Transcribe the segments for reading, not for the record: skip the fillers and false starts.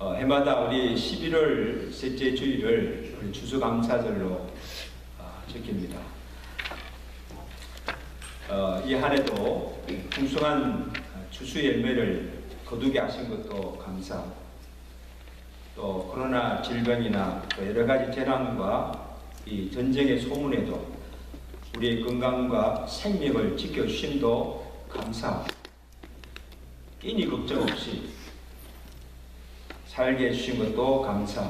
해마다 우리 11월 셋째 주일을 우리 추수감사절로 지킵니다. 이 한 해도 풍성한 추수 열매를 거두게 하신 것도 감사, 또 코로나 질병이나 또 여러 가지 재난과 이 전쟁의 소문에도 우리의 건강과 생명을 지켜주심도 감사, 끼니 걱정 없이 살게 해주신 것도 감사,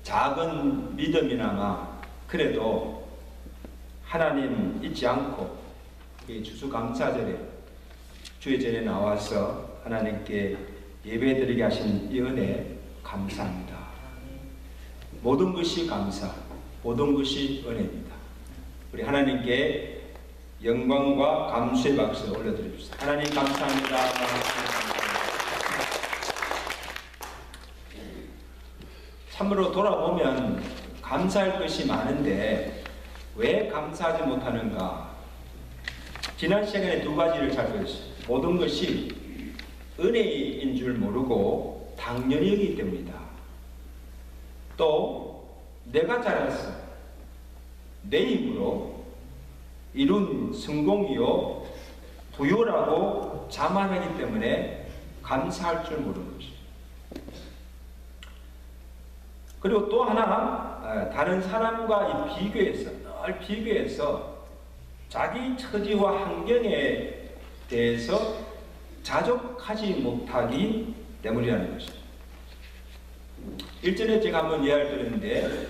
작은 믿음이나마 그래도 하나님 잊지 않고 이 추수감사절에 주의 전에 나와서 하나님께 예배드리게 하신 이 은혜 감사합니다. 모든 것이 감사, 모든 것이 은혜입니다. 우리 하나님께 영광과 감수의 박수 올려드립시다. 하나님 감사합니다. 참으로 돌아보면 감사할 것이 많은데 왜 감사하지 못하는가? 지난 시간에 두 가지를 살펴봤어요. 모든 것이 은혜인 줄 모르고 당연히 여기기 때문이다. 또 내가 잘했어, 내 힘으로 이룬 성공이요 부요라고 자만하기 때문에 감사할 줄 모르는 것이죠. 그리고 또 하나, 다른 사람과 비교해서, 늘 비교해서 자기 처지와 환경에 대해서 자족하지 못하기 때문이라는 것이죠. 일전에 제가 한번 이야기를 드렸는데,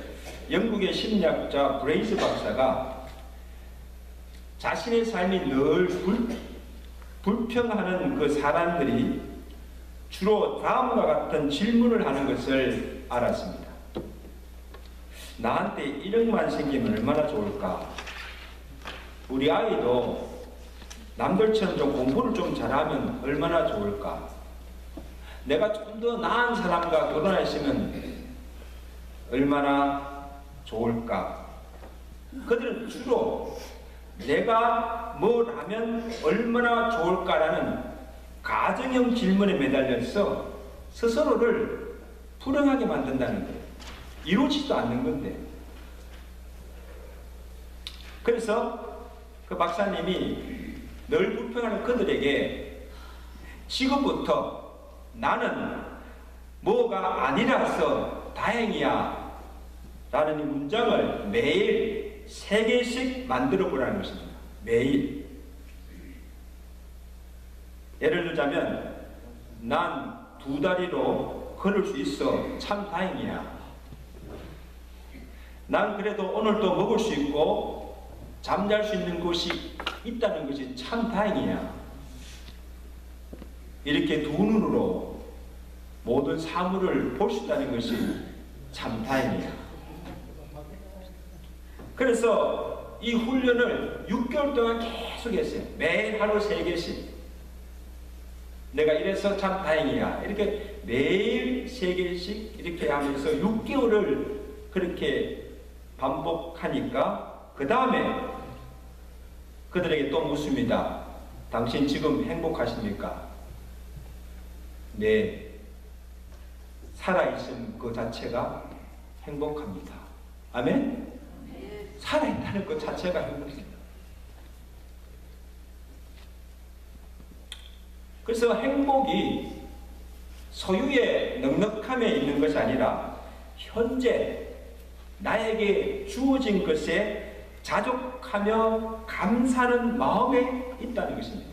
영국의 심리학자 브레이스 박사가 자신의 삶이 늘 불평하는 그 사람들이 주로 다음과 같은 질문을 하는 것을 알았습니다. 나한테 1억만 생기면 얼마나 좋을까? 우리 아이도 남들처럼 좀 공부를 좀 잘하면 얼마나 좋을까? 내가 좀 더 나은 사람과 결혼했으면 얼마나 좋을까? 그들은 주로 내가 뭘 하면 얼마나 좋을까라는 가정형 질문에 매달려서 스스로를 불행하게 만든다는 거예요. 이루어지지도 않는 건데. 그래서 그 박사님이 늘 불평하는 그들에게 지금부터 나는 뭐가 아니라서 다행이야 라는 이 문장을 매일 3개씩 만들어 보라는 것입니다. 매일. 예를 들자면 난 2다리로 걸을 수 있어 참 다행이야. 난 그래도 오늘도 먹을 수 있고 잠잘 수 있는 곳이 있다는 것이 참 다행이야. 이렇게 두 눈으로 모든 사물을 볼 수 있다는 것이 참 다행이야. 그래서 이 훈련을 6개월 동안 계속 했어요. 매일 하루 3개씩. 내가 이래서 참 다행이야. 이렇게 매일 3개씩 이렇게 하면서 6개월을 그렇게 반복하니까 그 다음에 그들에게 또 묻습니다. 당신 지금 행복하십니까? 네. 살아있음 그 자체가 행복합니다. 아멘? 살아있다는 것 자체가 행복합니다. 그래서 행복이 소유의 넉넉함에 있는 것이 아니라 현재 나에게 주어진 것에 자족하며 감사하는 마음에 있다는 것입니다.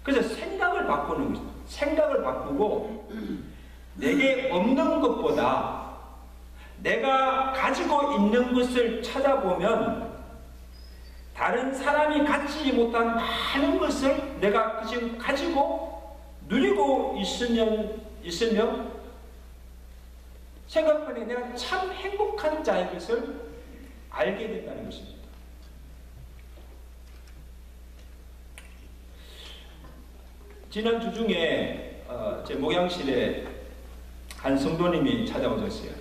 그래서 생각을 바꾸는 것입니다. 생각을 바꾸고 내게 없는 것보다 내가 가지고 있는 것을 찾아보면 다른 사람이 갖지 못한 많은 것을 내가 지금 가지고 누리고 있으면 생각하니 내가 참 행복한 자의 것을 알게 된다는 것입니다. 지난주 중에 제 목양실에 한 성도님이 찾아오셨어요.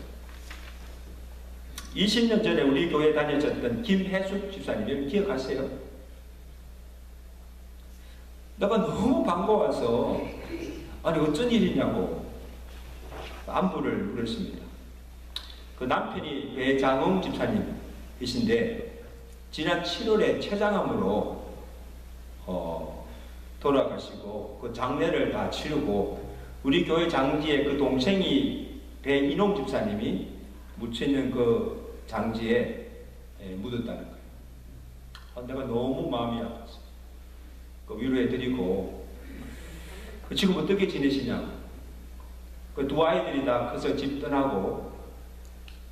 20년 전에 우리 교회 다니셨던 김혜숙 집사님, 기억하세요? 내가 너무 반가워서 아니 어쩐 일이냐고 안부를 물었습니다. 그 남편이 배장흥 집사님이신데 지난 7월에 췌장암으로 돌아가시고 그 장례를 다 치르고 우리 교회 장지에 그 동생이 배인홍 집사님이 묻혀있는 그 장지에 묻었다는 거예요. 내가 너무 마음이 아팠어요. 그 위로해드리고 지금 어떻게 지내시냐고. 그 두 아이들이 다 커서 집 떠나고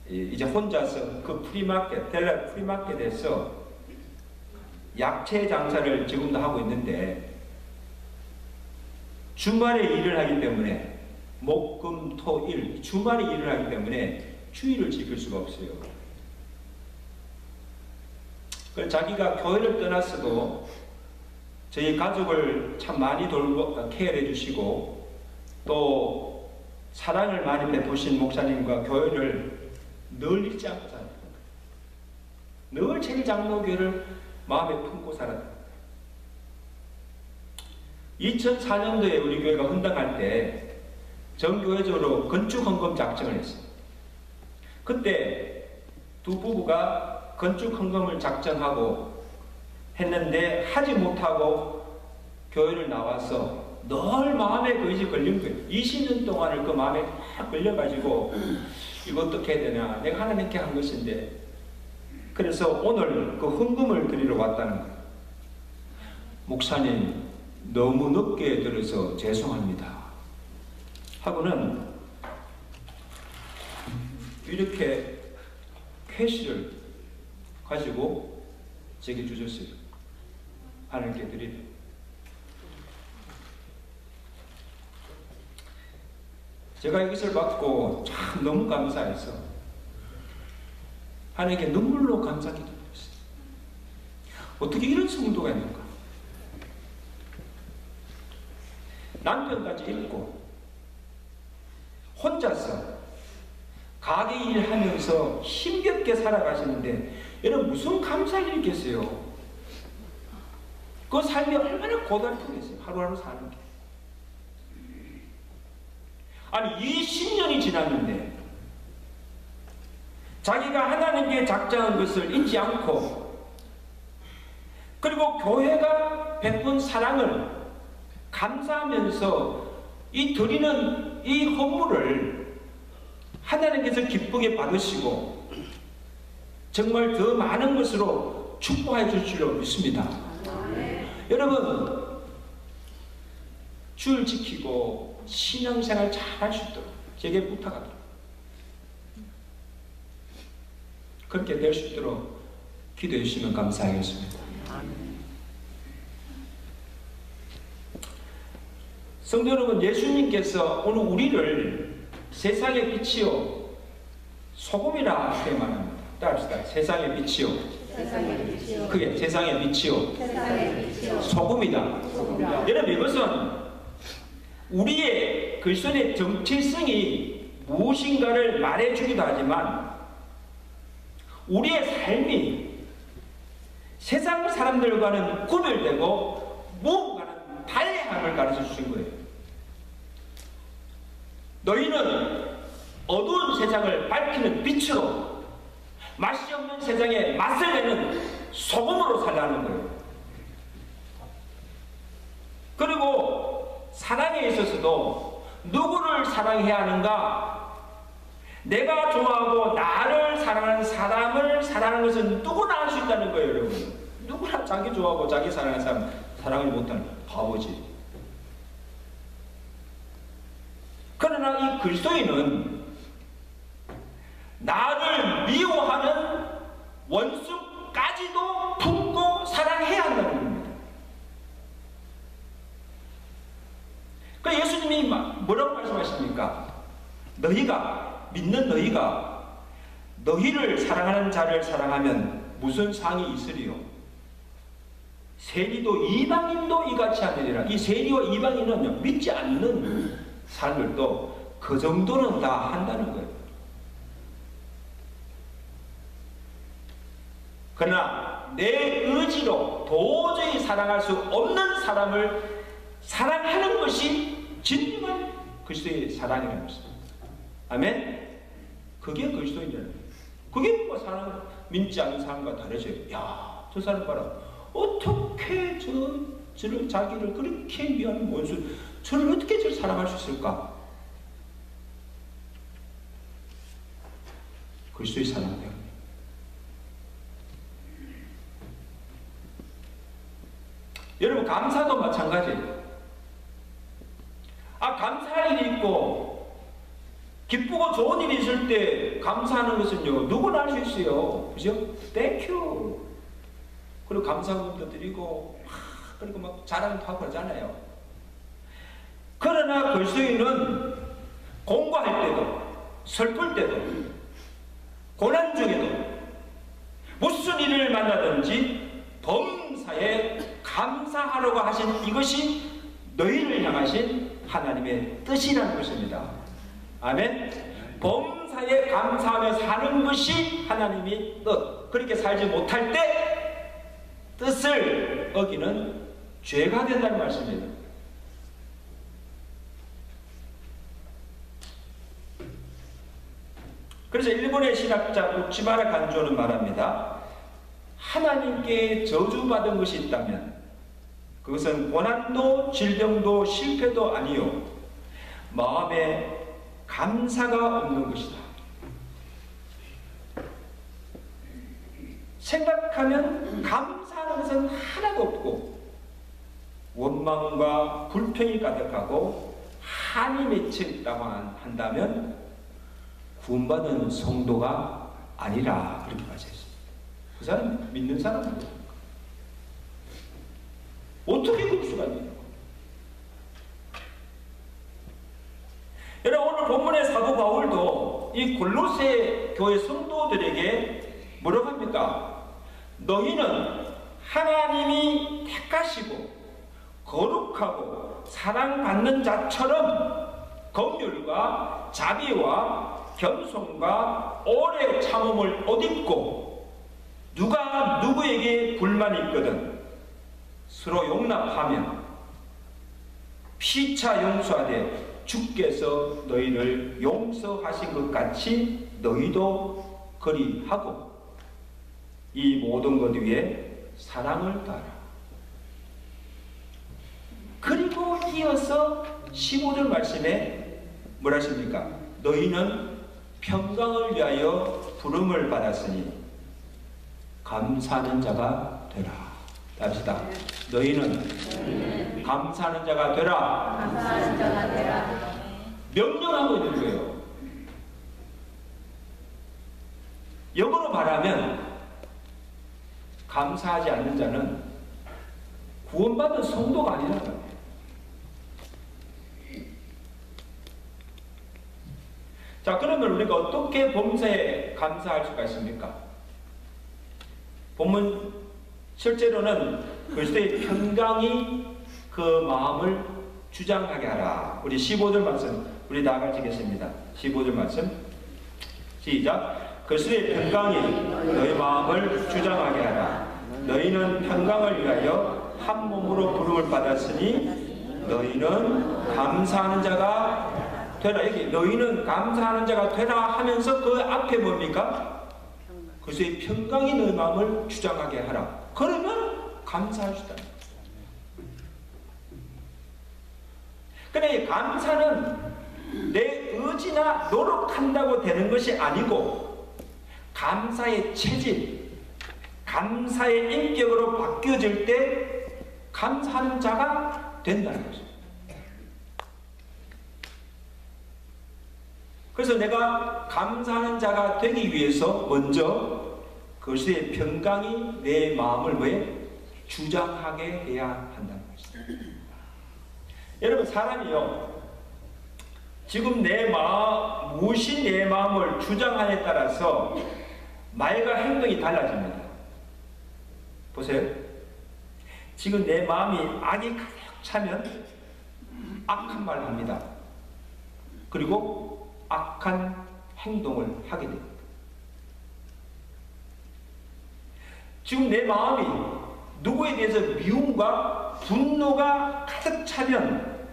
이제 혼자서 그 프리마켓, 델라 프리마켓에서 약채 장사를 지금도 하고 있는데 주말에 일을 하기 때문에 목, 금, 토, 일 주말에 일을 하기 때문에 주일을 지킬 수가 없어요. 그래서 자기가 교회를 떠났어도 저희 가족을 참 많이 돌보 케어해 주시고 또 사랑을 많이 베푸신 목사님과 교회를 늘 잊지 않고 살았다. 늘 제일장로교회를 마음에 품고 살았다. 2004년도에 우리 교회가 헌당할 때 전교회적으로 건축헌금 작정을 했어요. 그때 두 부부가 건축헌금을 작정하고 했는데 하지 못하고 교회를 나와서 늘 마음에 그것이 걸린 거예요. 20년 동안을 그 마음에 딱 걸려가지고 이거 어떻게 해야 되나, 내가 하나님께 한 것인데. 그래서 오늘 그 헌금을 드리러 왔다는 거예요. 목사님 너무 늦게 들어서 죄송합니다 하고는 이렇게 캐시를 가지고 제게 주셨어요. 하나님께 드리려. 제가 이것을 받고 참 너무 감사해서 하나님께 눈물로 감사 기도했어요. 어떻게 이런 성도가 있는가? 남편까지 잃고 혼자서 가게 일하면서 힘겹게 살아가시는데 여러분 무슨 감사를 있겠어요? 그 삶이 얼마나 고달프겠어요. 하루하루 사는 게. 아니 20년이 지났는데 자기가 하나님께 작정한 것을 잊지 않고 그리고 교회가 베푼 사랑을 감사하면서 이 드리는 이 헌물을 하나님께서 기쁘게 받으시고 정말 더 많은 것으로 축복해 주시리라 믿습니다. 여러분 주를 지키고 신앙생활 잘 할 수 있도록 제게 부탁합니다. 그렇게 될 수 있도록 기도해 주시면 감사하겠습니다. 성도 여러분, 예수님께서 오늘 우리를 세상의 빛이요 소금이라 이렇게 말합니다. 따라합시다. 세상의 빛이요. 그게 세상의 빛이요. 소금이다. 여러분 이것은 우리의 그리스도의 정체성이 무엇인가를 말해주기도 하지만 우리의 삶이 세상 사람들과는 구별되고 무엇과는 달리함을 가르쳐 주신 거예요. 너희는 어두운 세상을 밝히는 빛으로 맛이 없는 세상에 맛을 내는 소금으로 살라는 거예요. 그리고 사랑에 있어서도 누구를 사랑해야 하는가? 내가 좋아하고 나를 사랑하는 사람을 사랑하는 것은 누구나 할 수 있다는 거예요, 여러분. 누구나 자기 좋아하고 자기 사랑하는 사람 사랑을 못하는 바보지. 그러나 이 그리스도인은 나를 미워하는 원수까지도 품고 사랑해야 한다는 겁니다. 그 예수님이 뭐라고 말씀하십니까? 너희가 믿는 너희가 너희를 사랑하는 자를 사랑하면 무슨 상이 있으리요? 세리도 이방인도 이같이 하느니라. 이 세리와 이방인은요, 믿지 않는 사람들도 그 정도는 다 한다는 거예요. 그러나 내 의지로 도저히 사랑할 수 없는 사람을 사랑하는 것이 진정한 그리스도의 사랑이라는 것입니다. 아멘? 그게 그리스도인이라는 거예요. 그게 뭐 사람 믿지 않는 사람과 다르죠. 야, 저 사람 봐라. 어떻게 저를 자기를 그렇게 위하는 원수, 저를 어떻게 저를 사랑할 수 있을까? 그리스도의 사랑이에요. 여러분, 감사도 마찬가지예요. 감사할 일이 있고 기쁘고 좋은 일이 있을 때 감사하는 것은요, 누구나 할 수 있어요. 그죠? 땡큐. 그리고 감사금도 드리고 그리고 막 자랑도 하고 그러잖아요. 그러나 그리스도인은 공부할 때도, 슬플 때도, 고난 중에도 무슨 일을 만나든지 범사에 감사하라고 하신 이것이 너희를 향하신 하나님의 뜻이라는 것입니다. 아멘. 범사에 감사하며 사는 것이 하나님의 뜻. 그렇게 살지 못할 때 뜻을 어기는 죄가 된다는 말씀입니다. 그래서 일본의 신학자 우치바라 간조는 말합니다. 하나님께 저주받은 것이 있다면 그것은 고난도 질병도 실패도 아니요 마음에 감사가 없는 것이다. 생각하면 감사하는 것은 하나도 없고 원망과 불평이 가득하고 한이 맺혀 있다고 한다면 구원받은 성도가 아니라 그렇게 말했습니다. 그 사람 믿는 사람입니다. 어떻게 그럴 수가 있냐? 여러분, 오늘 본문의 사도 바울도 이 골로새 교회 성도들에게 뭐라고 합니까? 너희는 하나님이 택하시고 거룩하고 사랑받는 자처럼 긍휼과 자비와 겸손과 오래 참음을 옷 입고 누가 누구에게 불만이 있거든 서로 용납하며 피차 용서하되 주께서 너희를 용서하신 것 같이 너희도 그리하고 이 모든 것 위에 사랑을 따라. 그리고 이어서 15절 말씀에 뭐라 하십니까? 너희는 평강을 위하여 부름을 받았으니 감사하는 자가 되라. 합시다. 너희는 감사하는 자가 되라. 감사하는 자가 되라. 명령하고 있는 거예요. 영어로 말하면 감사하지 않는 자는 구원받은 성도가 아니라는 거예요. 자, 그러면 우리가 어떻게 범사에 감사할 수가 있습니까? 본문 실제로는 그리스도의 평강이 그 마음을 주장하게 하라. 우리 15절 말씀 우리 다 같이 읽겠습니다. 15절 말씀 시작. 그리스도의 평강이 너희 마음을 주장하게 하라. 너희는 평강을 위하여 한 몸으로 부름을 받았으니 너희는 감사하는 자가 되라. 여기 너희는 감사하는 자가 되라 하면서 그 앞에 뭡니까? 그리스도의 평강이 너희 마음을 주장하게 하라. 그러면 감사할 수 있다. 근데 감사는 내 의지나 노력한다고 되는 것이 아니고 감사의 체질, 감사의 인격으로 바뀌어질 때 감사하는 자가 된다는 것입니다. 그래서 내가 감사하는 자가 되기 위해서 먼저 그것의 평강이 내 마음을 왜 주장하게 해야 한다는 것입니다. 여러분, 사람이요, 지금 내 마음, 무엇이 내 마음을 주장하냐에 따라서 말과 행동이 달라집니다. 보세요. 지금 내 마음이 악이 가득 차면 악한 말을 합니다. 그리고 악한 행동을 하게 됩니다. 지금 내 마음이 누구에 대해서 미움과 분노가 가득 차면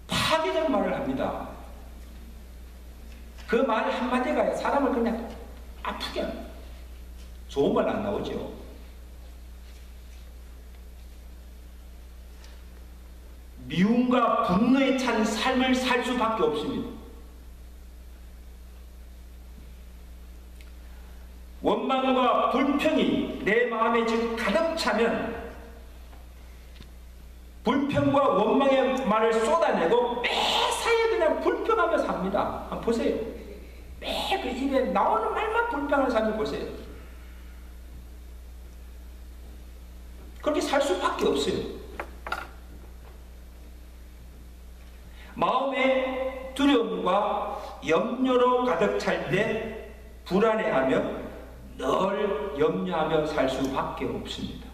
파괴적 말을 합니다. 그 말 한마디가 사람을 그냥 아프게 합니다. 좋은 말 안 나오죠. 미움과 분노에 찬 삶을 살 수밖에 없습니다. 원망과 불평이 내 마음에 지금 가득 차면 불평과 원망의 말을 쏟아내고 매사에 그냥 불평하며 삽니다. 한번 보세요. 매 그 입에 나오는 말만 불평하는 사람을 보세요. 그렇게 살 수밖에 없어요. 마음에 두려움과 염려로 가득 찰 때 불안해하며 늘 염려하며 살 수밖에 없습니다.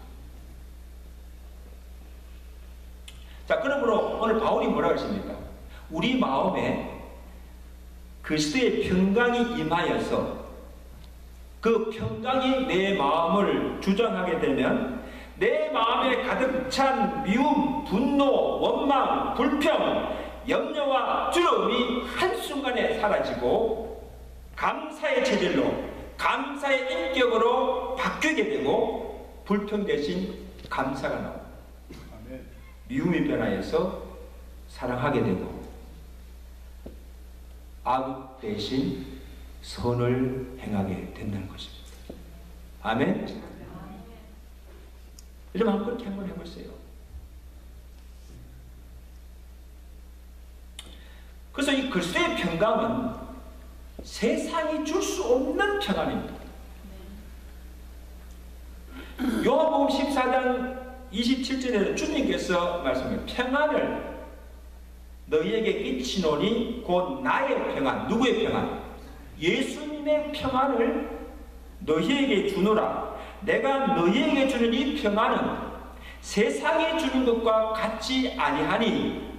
자, 그러므로 오늘 바울이 뭐라고 했습니까? 우리 마음에 그리스도의 평강이 임하여서 그 평강이 내 마음을 주장하게 되면 내 마음에 가득 찬 미움, 분노, 원망, 불평, 염려와 두려움이 한순간에 사라지고 감사의 체질로, 감사의 인격으로 바뀌게 되고 불평 대신 감사가 나옵니다. 미움이 변화해서 사랑하게 되고 악업 대신 선을 행하게 된다는 것입니다. 아멘. 여러분 한번 그렇게 한번 해보세요. 그래서 이 그리스도의 평강은 세상이 줄 수 없는 평안입니다. 요한복음 14장 27절에 주님께서 말씀하신 평안을 너희에게 끼치노니 곧 나의 평안. 누구의 평안? 예수님의 평안을 너희에게 주노라. 내가 너희에게 주는 이 평안은 세상에 주는 것과 같지 아니하니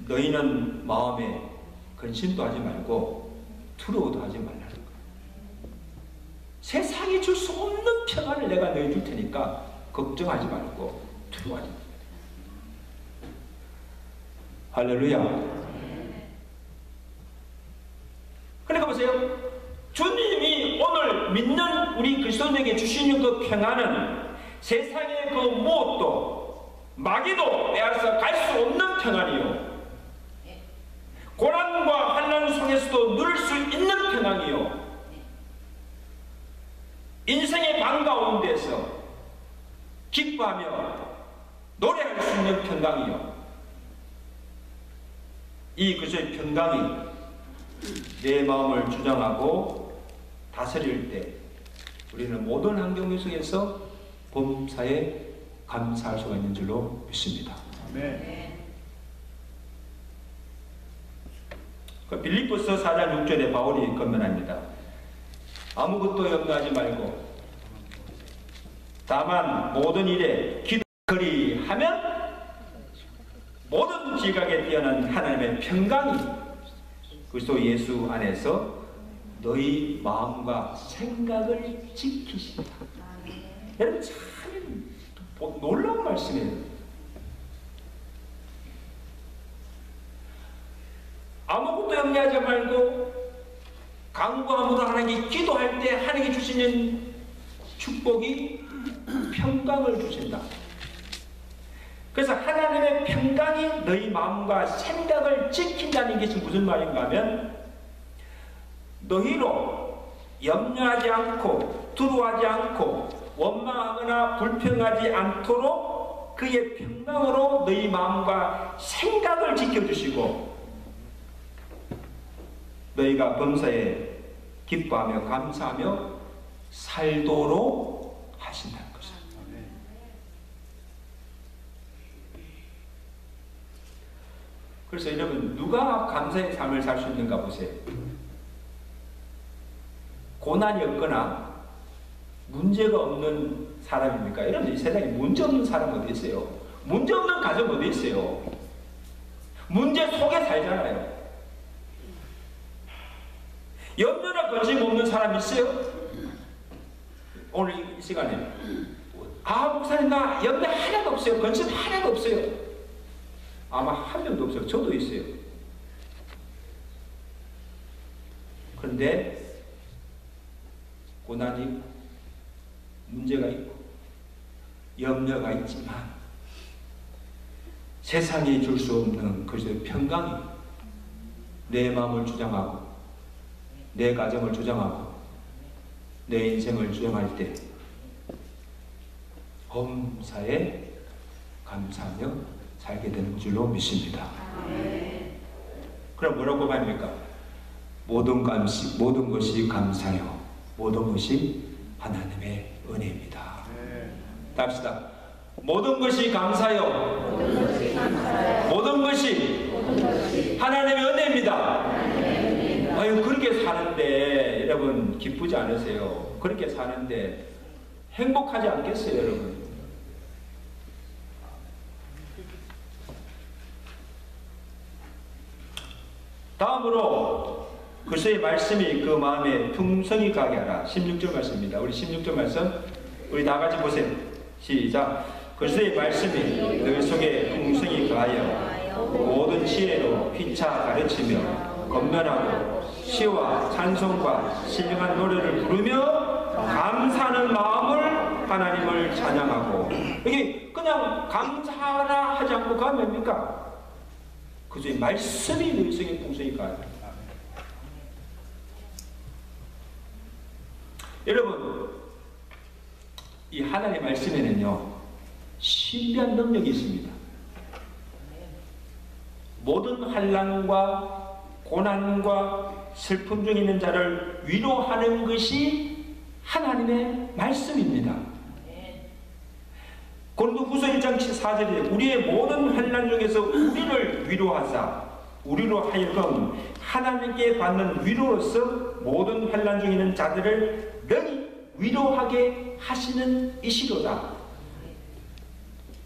너희는 마음에 근심도 하지 말고 두려워도 하지 말라는 거예요. 세상에 줄 수 없는 평안을 내가 너희 줄 테니까 걱정하지 말고 두려워하지 말고. 할렐루야. 그러니까 보세요. 주님이 오늘 믿는 우리 그리스도인에게 주시는 그 평안은 세상의 그 무엇도 마귀도 빼앗아 갈 수 없는 평안이요. 고난과 환난 속에서도 누릴 수 있는 평안이요. 인생의 방 가운데서 기뻐하며 노래할 수 있는 평강이요. 이 그리스도의 평강이 내 마음을 주장하고 다스릴 때 우리는 모든 환경 속에서 범사에 감사할 수가 있는 줄로 믿습니다. 아멘. 빌립보서 4장 6절에 바울이 건면합니다. 아무것도 염려하지 말고 다만 모든 일에 기도하리 하면 모든 지각에 뛰어난 하나님의 평강이 그리스도 예수 안에서 너희 마음과 생각을 지키신다. 여러분 참 놀라운 말씀이에요. 아무것도 염려하지 말고 간구함으로 하나님께 기도할 때 하나님께 주시는 축복이 평강을 주신다. 그래서 하나님의 평강이 너희 마음과 생각을 지킨다는 것이 무슨 말인가 하면 너희로 염려하지 않고 두려워하지 않고 원망하거나 불평하지 않도록 그의 평강으로 너희 마음과 생각을 지켜주시고 너희가 범사에 기뻐하며 감사하며 살도록 하신다는 것입니다. 그래서 여러분 누가 감사의 삶을 살 수 있는가 보세요. 고난이 없거나 문제가 없는 사람입니까? 여러분 이 세상에 문제 없는 사람 어디 있어요? 문제 없는 가정 어디 있어요? 문제 속에 살잖아요. 염려나 근심 없는 사람 있어요? 오늘 이 시간에 목사님 나 연배 하나도 없어요. 건습 하나도 없어요. 아마 한 명도 없어요. 저도 있어요. 그런데 고난이 있고 문제가 있고 염려가 있지만 세상이 줄 수 없는 그것의 평강이 내 마음을 주장하고 내 가정을 주장하고 내 인생을 주장할 때 범사에 감사하며 살게 되는 줄로 믿습니다. 그럼 뭐라고 말합니까? 모든 것이 감사요. 모든 것이 하나님의 은혜입니다. 답시다. 모든 것이 감사요. 모든 것이 하나님의 은혜입니다. 아유, 그렇게 사는데 여러분 기쁘지 않으세요? 그렇게 사는데 행복하지 않겠어요, 여러분? 다음으로 그리스도의 말씀이 그 마음에 풍성히 가게 하라. 16절 말씀입니다. 우리 16절 말씀 우리 다 같이 보세요. 시작. 그리스도의 말씀이 너희 속에 풍성히 가하여 모든 지혜로 피차 가르치며 건면하고 시와 찬송과 신령한 노래를 부르며 감사하는 마음을 하나님을 찬양하고. 여기 그냥 감사하라 하지 않고 가면 뭡니까? 그리스도의 말씀이 너희 속에 풍성히 가하여. 여러분, 이 하나님의 말씀에는요 신비한 능력이 있습니다. 모든 환난과 고난과 슬픔 중에 있는 자를 위로하는 것이 하나님의 말씀입니다. 고린도후서 1장 4절에 우리의 모든 환난 중에서 우리를 위로하사 우리로 하여금 하나님께 받는 위로로서 모든 환난 중에 있는 자들을 능히 위로하게 하시는 이시로다.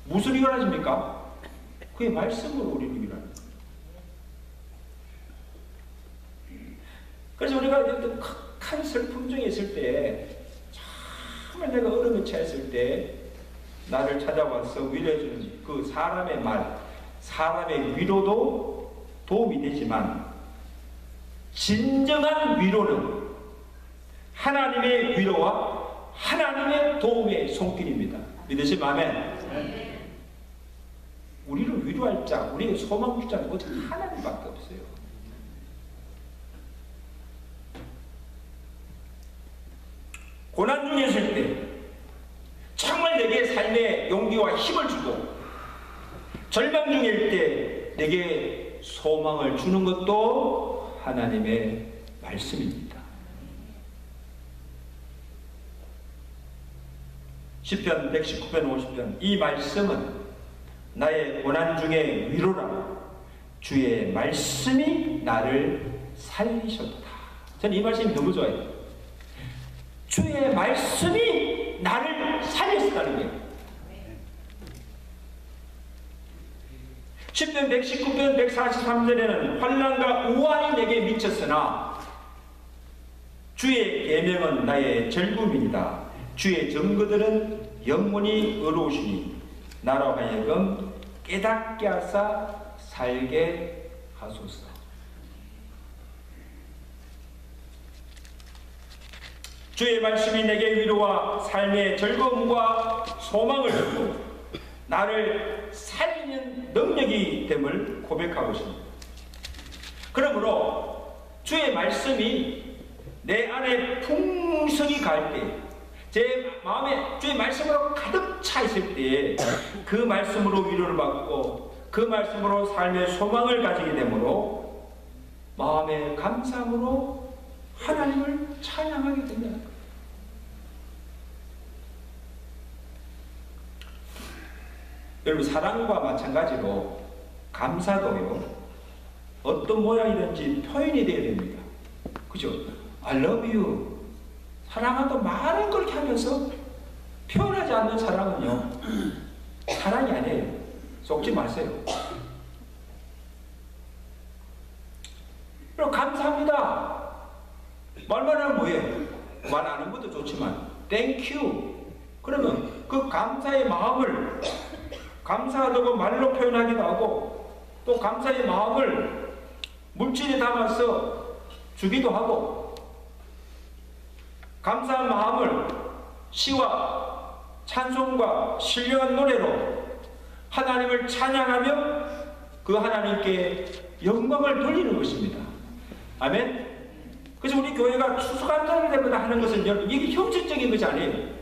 무슨 위로를 하십니까? 그의 말씀으로 우리를 위로합니다. 그래서 우리가 어떤 극한 슬픔 중에 있을 때, 정말 내가 어려움에 처했을 때 나를 찾아와서 위로해주는 그 사람의 말, 사람의 위로도 도움이 되지만 진정한 위로는 하나님의 위로와 하나님의 도움의 손길입니다. 믿으시면 아멘. 우리를 위로할 자, 우리의 소망 주자는 오직 하나님밖에 없어요. 고난 중에 있을 때 정말 내게 삶의 용기와 힘을 주고 절망 중일 때 내게 소망을 주는 것도 하나님의 말씀입니다. 시편 119편 50편 이 말씀은 나의 고난 중에 위로라. 주의 말씀이 나를 살리셨다. 저는 이 말씀이 너무 좋아요. 주의 말씀이 나를 살렸다는 거예요. 시편 119편 143절에는 환난과 우환이 내게 미쳤으나 주의 계명은 나의 즐거움이니이다. 주의 증거들은 영원히 의로우시니 나로 하여금 깨닫게 하사 살게 하소서. 주의 말씀이 내게 위로와 삶의 즐거움과 소망을 주고 나를 살리는 능력이 됨을 고백하고 있습니다. 그러므로 주의 말씀이 내 안에 풍성히 갈 때, 제 마음에 주의 말씀으로 가득 차 있을 때 그 말씀으로 위로를 받고 그 말씀으로 삶의 소망을 가지게 되므로 마음의 감사함으로 하나님을 찬양하게 된다는 거예요. 여러분, 사랑과 마찬가지로 감사도요 어떤 모양이든지 표현이 되어야 됩니다. 그죠? I love you 사랑한다 말은 그렇게 하면서 표현하지 않는 사랑은요 사랑이 아니에요. 속지 마세요. 그리고 감사합니다 말만 하면 뭐예요? 말 안 하는 것도 좋지만 thank you 그러면 그 감사 감사의 마음을 감사하다고 말로 표현하기도 하고 또 감사의 마음을 물질에 담아서 주기도 하고 감사한 마음을 시와 찬송과 신령한 노래로 하나님을 찬양하며 그 하나님께 영광을 돌리는 것입니다. 아멘. 그래서 우리 교회가 추수감사를 때마다 하는 것은 여러분 이게 형식적인 것이 아니에요.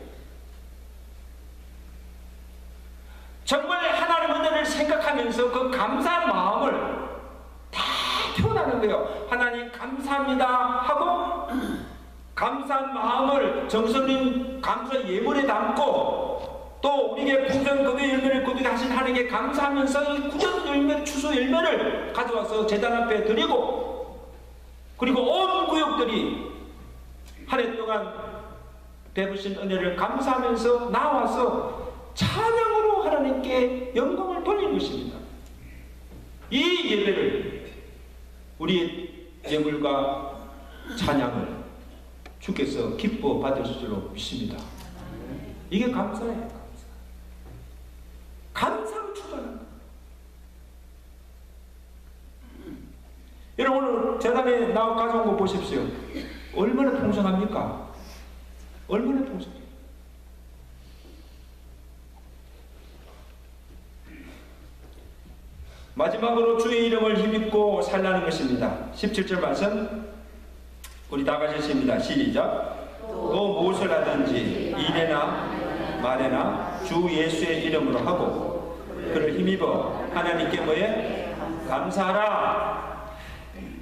정말 하나님 은혜를 생각하면서 그 감사한 마음을 다 표현하는 거예요. 하나님 감사합니다 하고 감사한 마음을 정성인 감사 예물에 담고 또 우리에게 풍성 거두의 열매를 거두게 하신 하나님께 감사하면서 이 구전 열매, 추수 열매를 가져와서 제단 앞에 드리고 그리고 온 구역들이 한 해 동안 베푸신 은혜를 감사하면서 나와서 찬양으로 하나님께 영광을 돌리는 것입니다. 이 예배를 우리의 예물과 찬양을 주께서 기뻐 받을 줄로 믿습니다. 이게 감사예요. 감사로 출발합니다. 여러분 오늘 재단에 나와 가져온 거 보십시오. 얼마나 풍성합니까? 얼마나 풍성해요. 마지막으로 주의 이름을 힘입고 살라는 것입니다. 17절 말씀 우리 다 같이 읽습니다. 시작. 또 무엇을 하든지 일에나 말에나 주 예수의 이름으로 하고 그를 힘입어 하나님께 뭐에 감사하라.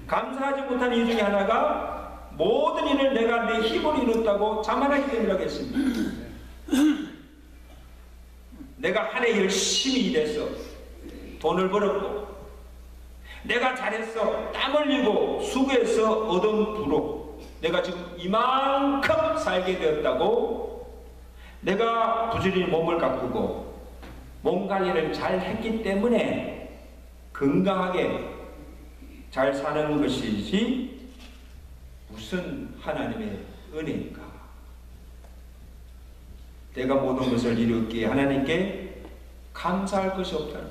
감사하지 못한 이유 중에 하나가 모든 일을 내가 내 힘으로 이뤘다고 자만하기 때문이라고 했습니다. 내가 한 해 열심히 일해서 돈을 벌었고 내가 잘했어 땀 흘리고 수고해서 얻은 부로 내가 지금 이만큼 살게 되었다고 내가 부지런히 몸을 가꾸고 몸 관리를 잘 했기 때문에 건강하게 잘 사는 것이지 무슨 하나님의 은혜인가. 내가 모든 것을 이루기에 하나님께 감사할 것이 없다는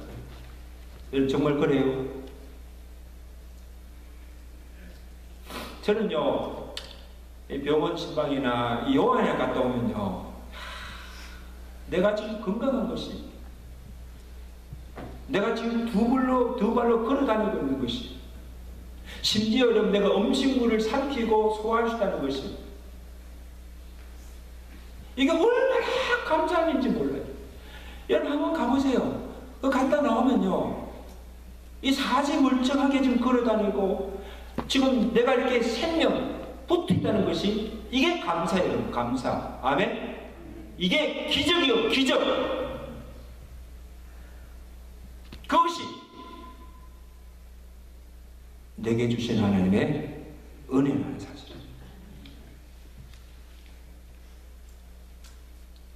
거예요. 정말 그래요. 저는요 병원 신방이나 요한에 갔다 오면요 내가 지금 건강한 것이 내가 지금 두 발로 걸어 다니고 있는 것이 심지어 여러분 내가 음식물을 삼키고 소화할 수 있다는 것이 이게 얼마나 감사한 일인지 몰라요. 여러분 한번 가보세요. 갔다 나오면요 이 사지 멀쩡하게 지금 걸어 다니고 지금 내가 이렇게 생명 붙어 있다는 것이 이게 감사예요. 감사. 아멘. 이게 기적이요. 기적. 그것이 내게 주신 하나님의 은혜라는 사실입니다.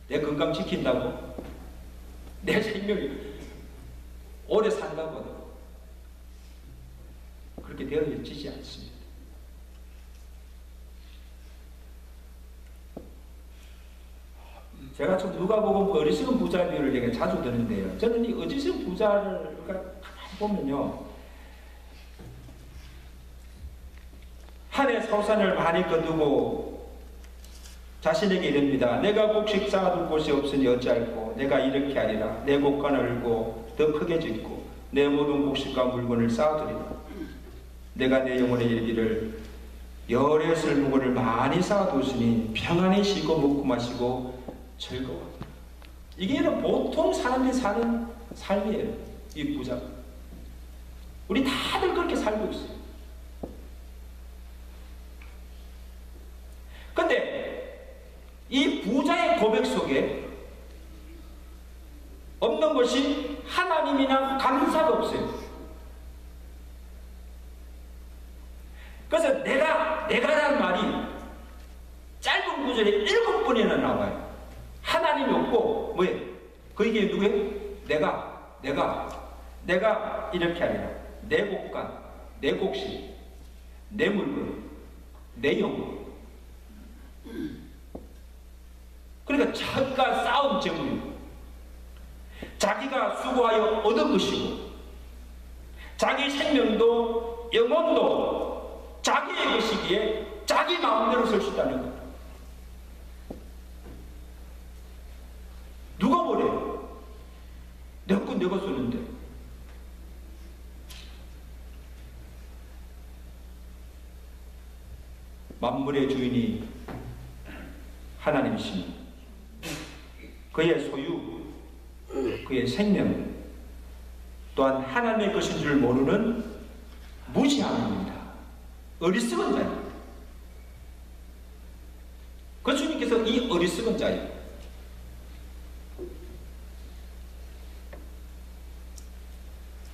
내 건강 지킨다고 내 생명이 오래 산다고 그렇게 되어지지 않습니다. 제가 좀 누가복음 어리석은 부자 비유를 되게 자주 드는데요. 저는 이 어리석은 부자를 가만히 보면요. 한 해 소산을 많이 거두고 자신에게 이릅니다. 내가 곡식 쌓아둘 곳이 없으니 어찌할꼬. 내가 이렇게 하리라. 내 곡간을 울고 더 크게 짓고 내 모든 곡식과 물건을 쌓아두리라. 내가 내 영혼의 이르기를 열의 물건을 많이 쌓아두시니 평안히 쉬고 먹고 마시고 즐거워. 이게 보통 사람들이 사는 삶이에요. 이 부자. 우리 다들 그렇게 살고 있어요. 근데 이 부자의 고백 속에 없는 것이 하나님이나 감사가 없어요. 그래서 내가라는 말이 짧은 구절에 7번이나 나와요. 하나님이 없고 뭐예요? 그 이게 누구예요? 내가 이렇게 하리라. 내 곡간, 내 곡식, 내 물건, 내 영혼. 그러니까 자기가 쌓은 재물, 자기가 수고하여 얻은 것이고 자기 생명도 영혼도 자기의 것이기에 자기 마음대로 설 수 있다는 것. 누가 뭐래? 내 건 내가 쓰는데. 만물의 주인이 하나님이시니 그의 소유, 그의 생명 또한 하나님의 것인 줄 모르는 무지함입니다. 어리석은 자예요. 그 주님께서 이 어리석은 자예요.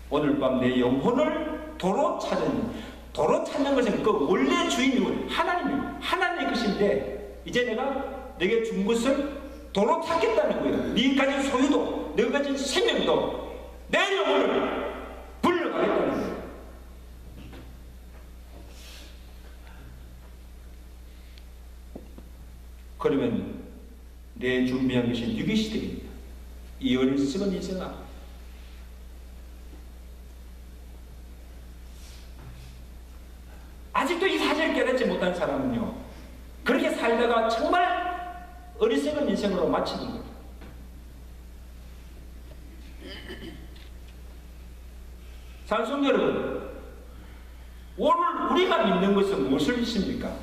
오늘 밤 내 영혼을 도로 찾는 것은 그 원래 주인이 하나님의 것인데 이제 내가 내게 준 것을 도로 찾겠다는 거예요. 네 가진 소유도 네 가진 생명도 내 영혼을 불러가겠다는 거예요. 그러면 내 준비한 것이 누구시 되겠냐? 이 어리석은 인생아, 아직도 이 사실을 깨닫지 못한 사람은요, 그렇게 살다가 정말 어리석은 인생으로 마치는 거예요. 산성 여러분, 오늘 우리가 믿는 것은 무엇을 믿습니까?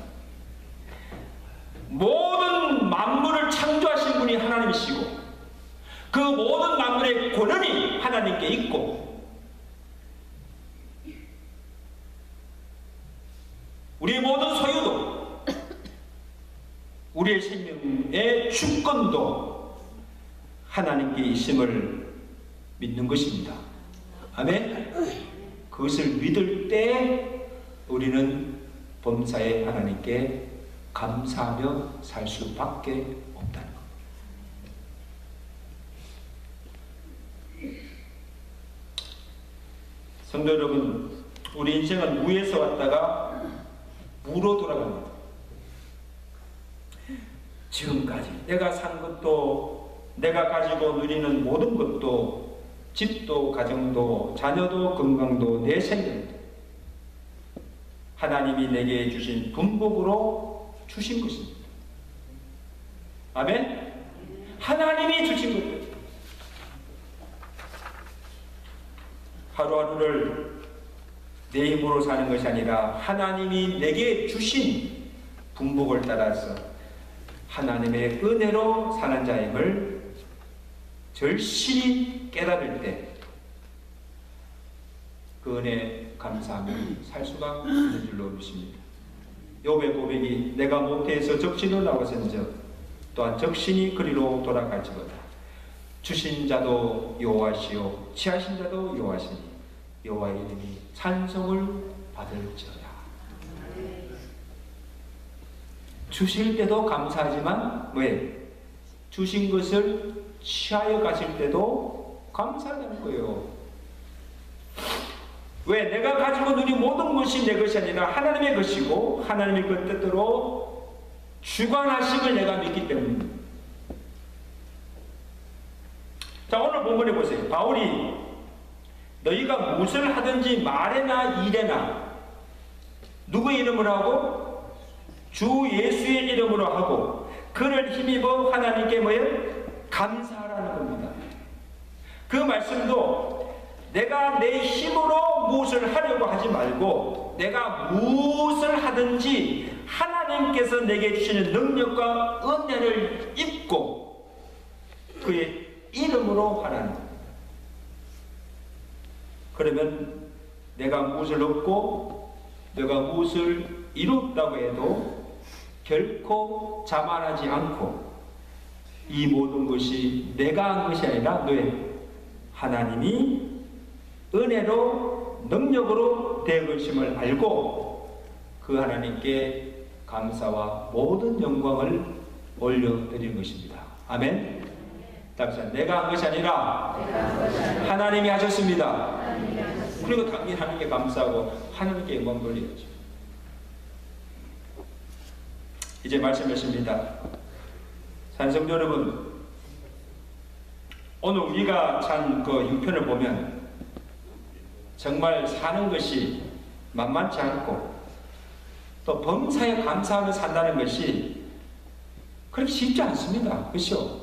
모든 만물을 창조하신 분이 하나님이시고 그 모든 만물의 권한이 하나님께 있고 우리의 모든 소유도 우리의 생명의 주권도 하나님께 있음을 믿는 것입니다. 아멘? 그것을 믿을 때 우리는 범사에 하나님께 감사하며 살 수밖에 없다는 것. 성도 여러분, 우리 인생은 무에서 왔다가 무로 돌아갑니다. 지금까지 내가 산 것도 내가 가지고 누리는 모든 것도 집도 가정도 자녀도 건강도 내 생명도 하나님이 내게 주신 분복으로 주신 것입니다. 아멘? 하나님이 주신 것입니다. 하루하루를 내 힘으로 사는 것이 아니라 하나님이 내게 주신 분복을 따라서 하나님의 은혜로 사는 자임을 절실히 깨달을 때 그 은혜 감사하며 살 수가 있는 줄로 믿습니다. 욥의 고백이 내가 모태에서 적신을 나왔은즉 또한 적신이 그리로 돌아갈지보다 주신 자도 여호와시요 취하신 자도 여호와시니 여호와의 이름이 찬송을 받을지어다. 주실 때도 감사하지만 왜? 주신 것을 취하여 가실 때도 감사하는 거예요. 왜? 내가 가지고 누린 모든 것이 내 것이 아니라 하나님의 것이고 하나님의 그 뜻대로 주관하심을 내가 믿기 때문입니다. 자, 오늘 본문에 보세요. 바울이 너희가 무엇을 하든지 말에나 일에나 누구의 이름으로 하고? 주 예수의 이름으로 하고 그를 힘입어 하나님께 뭐예요? 감사하라는 겁니다. 그 말씀도 내가 내 힘으로 무엇을 하려고 하지 말고 내가 무엇을 하든지 하나님께서 내게 주시는 능력과 은혜를 입고 그의 이름으로 하라는 겁니다. 그러면 내가 무엇을 얻고 내가 무엇을 이뤘다고 해도 결코 자만하지 않고 이 모든 것이 내가 한 것이 아니라 너의 하나님이 은혜로 능력으로 된 것임을 알고 그 하나님께 감사와 모든 영광을 올려드리는 것입니다. 아멘. 답사 내가 한 것이 아니라 하나님이 하셨습니다. 그리고 당연히 하나님께 감사하고 하나님께 영광 돌리죠. 이제 말씀하십니다. 산성도 여러분, 오늘 우리가 찬 그 형편을 보면 정말 사는 것이 만만치 않고 또 범사에 감사하며 산다는 것이 그렇게 쉽지 않습니다. 그렇죠?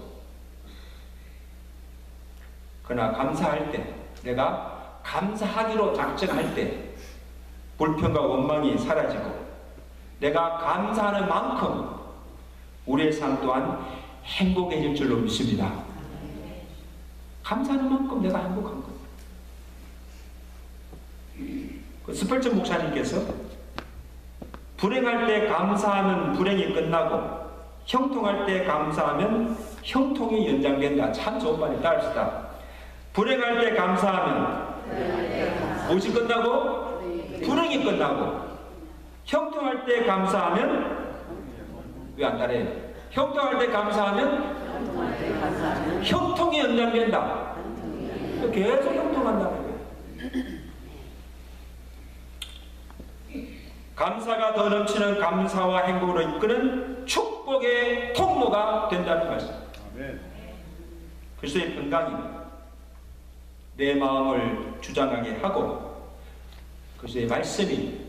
그러나 감사할 때, 내가 감사하기로 작정할 때 불평과 원망이 사라지고 내가 감사하는 만큼 우리의 삶 또한 행복해질 줄로 믿습니다. 감사하는 만큼 내가 행복한 것. 그 스펄전 목사님께서 불행할 때 감사하면 불행이 끝나고 형통할 때 감사하면 형통이 연장된다. 참 좋은 말이 따릅시다. 불행할 때 감사하면 무엇이 끝나고? 불행이 끝나고 형통할 때 감사하면 왜 안 따라해요? 형통할 때 감사하면 형통이 연장된다. 계속 형통한다는 거예요. 감사가 더 넘치는 감사와 행복으로 이끄는 축복의 통로가 된다는 말씀. 그리스도의 평강이 내 마음을 주장하게 하고 그리스도의 말씀이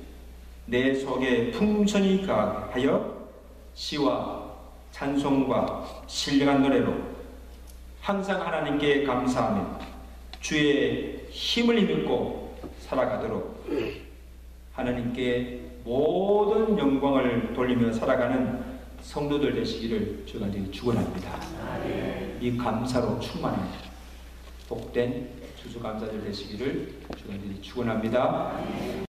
내 속에 풍성히 가하여 시와 찬송과 신령한 노래로 항상 하나님께 감사하며 주의 힘을 힘입고 살아가도록 하나님께 모든 영광을 돌리며 살아가는 성도들 되시기를 주가 축원합니다. 이 감사로 충만한 복된 추수감사절 되시기를 주가 축원합니다.